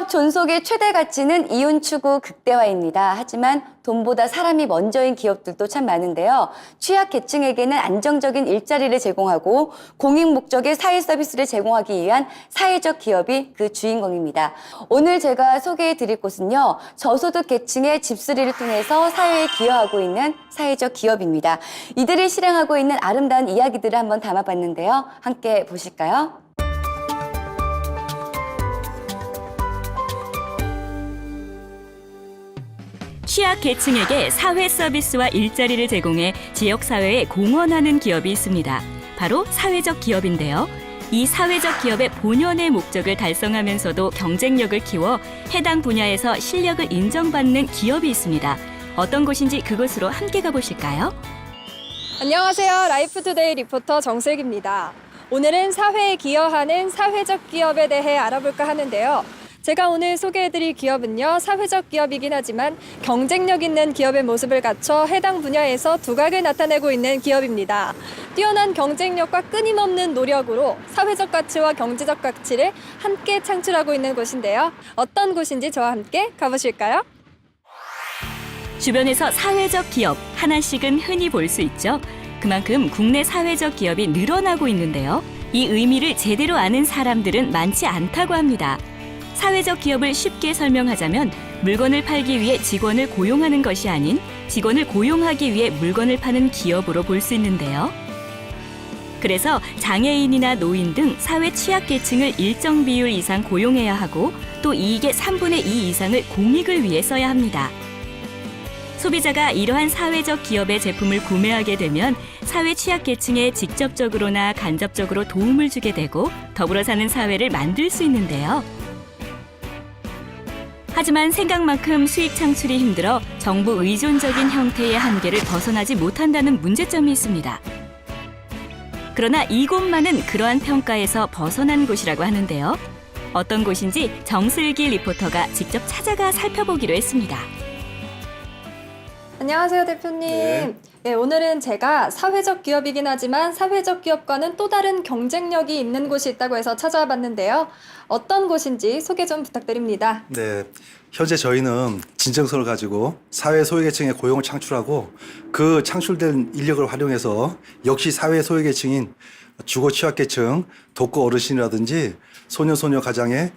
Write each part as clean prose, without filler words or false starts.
기업 존속의 최대 가치는 이윤 추구 극대화입니다. 하지만 돈보다 사람이 먼저인 기업들도 참 많은데요. 취약계층에게는 안정적인 일자리를 제공하고 공익 목적의 사회 서비스를 제공하기 위한 사회적 기업이 그 주인공입니다. 오늘 제가 소개해드릴 곳은요. 저소득 계층의 집수리를 통해서 사회에 기여하고 있는 사회적 기업입니다. 이들이 실행하고 있는 아름다운 이야기들을 한번 담아봤는데요. 함께 보실까요? 취약계층에게 사회 서비스와 일자리를 제공해 지역사회에 공헌하는 기업이 있습니다. 바로 사회적 기업인데요. 이 사회적 기업의 본연의 목적을 달성하면서도 경쟁력을 키워 해당 분야에서 실력을 인정받는 기업이 있습니다. 어떤 곳인지 그곳으로 함께 가보실까요? 안녕하세요. 라이프투데이 리포터 정슬기입니다. 오늘은 사회에 기여하는 사회적 기업에 대해 알아볼까 하는데요. 제가 오늘 소개해드릴 기업은요, 사회적 기업이긴 하지만 경쟁력 있는 기업의 모습을 갖춰 해당 분야에서 두각을 나타내고 있는 기업입니다. 뛰어난 경쟁력과 끊임없는 노력으로 사회적 가치와 경제적 가치를 함께 창출하고 있는 곳인데요. 어떤 곳인지 저와 함께 가보실까요? 주변에서 사회적 기업 하나씩은 흔히 볼 수 있죠. 그만큼 국내 사회적 기업이 늘어나고 있는데요. 이 의미를 제대로 아는 사람들은 많지 않다고 합니다. 사회적 기업을 쉽게 설명하자면 물건을 팔기 위해 직원을 고용하는 것이 아닌 직원을 고용하기 위해 물건을 파는 기업으로 볼 수 있는데요. 그래서 장애인이나 노인 등 사회 취약계층을 일정 비율 이상 고용해야 하고 또 이익의 3분의 2 이상을 공익을 위해 써야 합니다. 소비자가 이러한 사회적 기업의 제품을 구매하게 되면 사회 취약계층에 직접적으로나 간접적으로 도움을 주게 되고 더불어 사는 사회를 만들 수 있는데요. 하지만 생각만큼 수익 창출이 힘들어 정부 의존적인 형태의 한계를 벗어나지 못한다는 문제점이 있습니다. 그러나 이곳만은 그러한 평가에서 벗어난 곳이라고 하는데요. 어떤 곳인지 정슬기 리포터가 직접 찾아가 살펴보기로 했습니다. 안녕하세요, 대표님. 네, 오늘은 제가 사회적 기업이긴 하지만 사회적 기업과는 또 다른 경쟁력이 있는 곳이 있다고 해서 찾아와 봤는데요. 어떤 곳인지 소개 좀 부탁드립니다. 네, 현재 저희는 진정성을 가지고 사회 소외계층의 고용을 창출하고 그 창출된 인력을 활용해서 역시 사회 소외계층인 주거 취약계층, 독거 어르신이라든지 소년소녀 가장의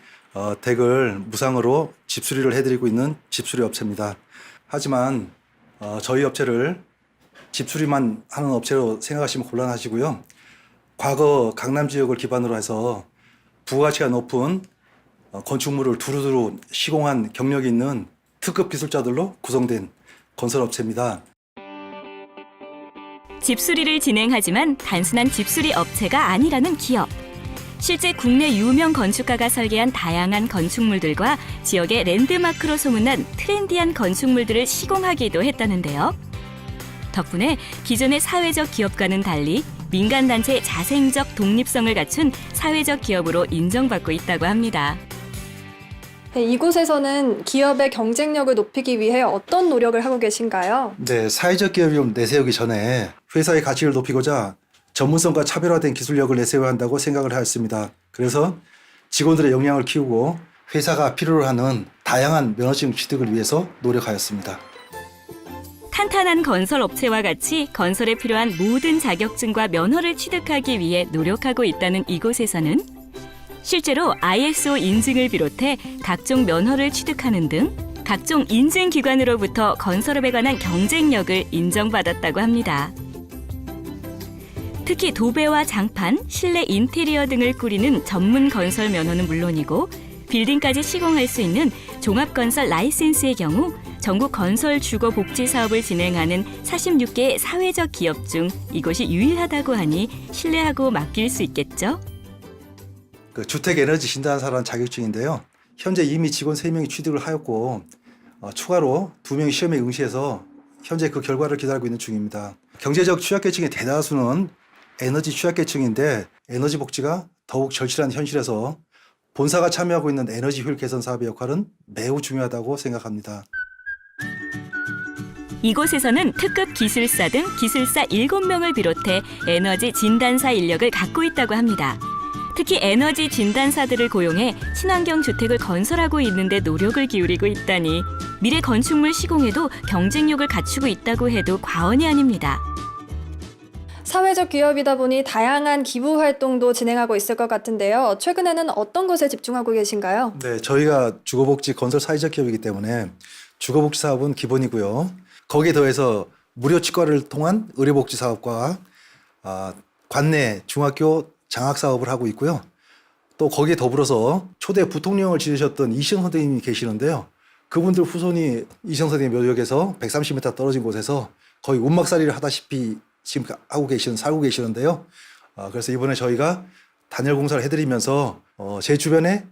댁을 무상으로 집수리를 해드리고 있는 집수리 업체입니다. 하지만 저희 업체를 집수리만 하는 업체로 생각하시면 곤란하시고요. 과거 강남 지역을 기반으로 해서 부가가치가 높은 건축물을 두루두루 시공한 경력이 있는 특급 기술자들로 구성된 건설업체입니다. 집수리를 진행하지만 단순한 집수리 업체가 아니라는 기업. 실제 국내 유명 건축가가 설계한 다양한 건축물들과 지역의 랜드마크로 소문난 트렌디한 건축물들을 시공하기도 했다는데요. 덕분에 기존의 사회적 기업과는 달리 민간단체의 자생적 독립성을 갖춘 사회적 기업으로 인정받고 있다고 합니다. 네, 이곳에서는 기업의 경쟁력을 높이기 위해 어떤 노력을 하고 계신가요? 네, 사회적 기업을 내세우기 전에 회사의 가치를 높이고자 전문성과 차별화된 기술력을 내세워야 한다고 생각을 하였습니다. 그래서 직원들의 역량을 키우고 회사가 필요로 하는 다양한 면허증 취득을 위해서 노력하였습니다. 탄탄한 건설 업체와 같이 건설에 필요한 모든 자격증과 면허를 취득하기 위해 노력하고 있다는 이곳에서는 실제로 ISO 인증을 비롯해 각종 면허를 취득하는 등 각종 인증기관으로부터 건설업에 관한 경쟁력을 인정받았다고 합니다. 특히 도배와 장판, 실내 인테리어 등을 꾸리는 전문 건설 면허는 물론이고 빌딩까지 시공할 수 있는 종합건설 라이센스의 경우 전국 건설 주거 복지 사업을 진행하는 46개의 사회적 기업 중 이곳이 유일하다고 하니 신뢰하고 맡길 수 있겠죠? 주택 에너지 진단사라는 자격증인데요. 현재 이미 직원 3명이 취득을 하였고 추가로 2명이 시험에 응시해서 현재 그 결과를 기다리고 있는 중입니다. 경제적 취약계층의 대다수는 에너지 취약계층인데 에너지 복지가 더욱 절실한 현실에서 본사가 참여하고 있는 에너지 효율 개선 사업의 역할은 매우 중요하다고 생각합니다. 이곳에서는 특급 기술사 등 기술사 7명을 비롯해 에너지 진단사 인력을 갖고 있다고 합니다. 특히 에너지 진단사들을 고용해 친환경 주택을 건설하고 있는데 노력을 기울이고 있다니 미래 건축물 시공에도 경쟁력을 갖추고 있다고 해도 과언이 아닙니다. 사회적 기업이다 보니 다양한 기부 활동도 진행하고 있을 것 같은데요. 최근에는 어떤 것에 집중하고 계신가요? 네, 저희가 주거복지 건설 사회적 기업이기 때문에 주거복지 사업은 기본이고요. 거기에 더해서 무료 치과를 통한 의료복지 사업과 관내 중학교 장학 사업을 하고 있고요. 또 거기에 더불어서 초대 부통령을 지내셨던 이시영 선생님이 계시는데요. 그분들 후손이 이시영 선생님 묘역에서 130m 떨어진 곳에서 거의 운막살이를 하다시피 지금 살고 계시는데요. 그래서 이번에 저희가 단열 공사를 해드리면서 제 주변에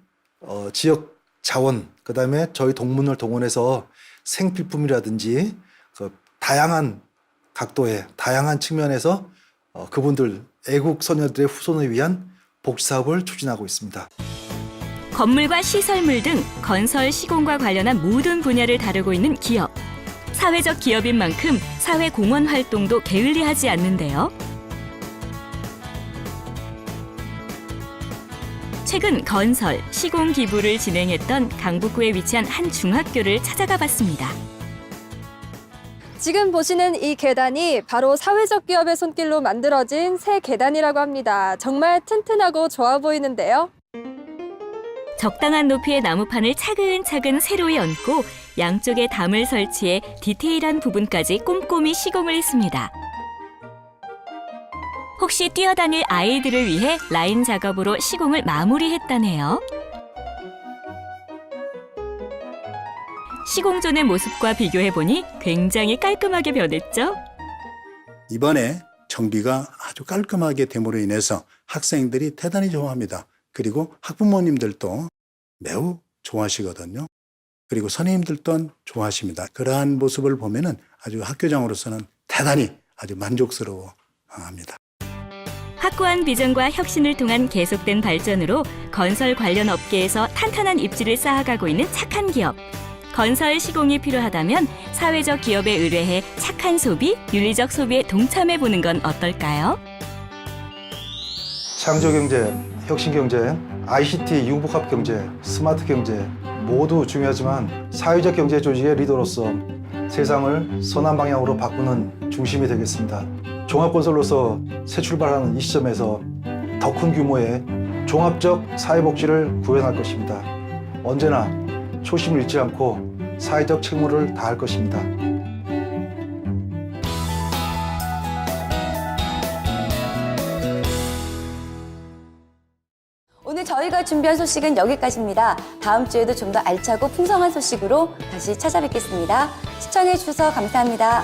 지역 자원, 그다음에 저희 동문을 동원해서 생필품이라든지 그 다양한 각도의 다양한 측면에서 그분들 애국 소녀들의 후손을 위한 복지 사업을 추진하고 있습니다. 건물과 시설물 등 건설 시공과 관련한 모든 분야를 다루고 있는 기업. 사회적 기업인 만큼 사회 공헌 활동도 게을리하지 않는데요. 최근 건설, 시공 기부를 진행했던 강북구에 위치한 한 중학교를 찾아가 봤습니다. 지금 보시는 이 계단이 바로 사회적 기업의 손길로 만들어진 새 계단이라고 합니다. 정말 튼튼하고 좋아 보이는데요. 적당한 높이의 나무판을 차근차근 세로 얹고 양쪽에 담을 설치해 디테일한 부분까지 꼼꼼히 시공을 했습니다. 혹시 뛰어다닐 아이들을 위해 라인 작업으로 시공을 마무리했다네요. 시공 전의 모습과 비교해보니 굉장히 깔끔하게 변했죠? 이번에 정비가 아주 깔끔하게 됨으로 인해서 학생들이 대단히 좋아합니다. 그리고 학부모님들도 매우 좋아하시거든요. 그리고 선생님들 또한 좋아하십니다. 그러한 모습을 보면은 아주 학교장으로서는 대단히 아주 만족스러워합니다. 확고한 비전과 혁신을 통한 계속된 발전으로 건설 관련 업계에서 탄탄한 입지를 쌓아가고 있는 착한 기업. 건설 시공이 필요하다면 사회적 기업에 의뢰해 착한 소비, 윤리적 소비에 동참해보는 건 어떨까요? 창조경제, 혁신경제, ICT 융복합경제, 스마트경제 모두 중요하지만 사회적 경제 조직의 리더로서 세상을 선한 방향으로 바꾸는 중심이 되겠습니다. 종합건설로서 새 출발하는 이 시점에서 더 큰 규모의 종합적 사회복지를 구현할 것입니다. 언제나 초심을 잃지 않고 사회적 책무를 다할 것입니다. 오늘 저희가 준비한 소식은 여기까지입니다. 다음 주에도 좀 더 알차고 풍성한 소식으로 다시 찾아뵙겠습니다. 시청해 주셔서 감사합니다.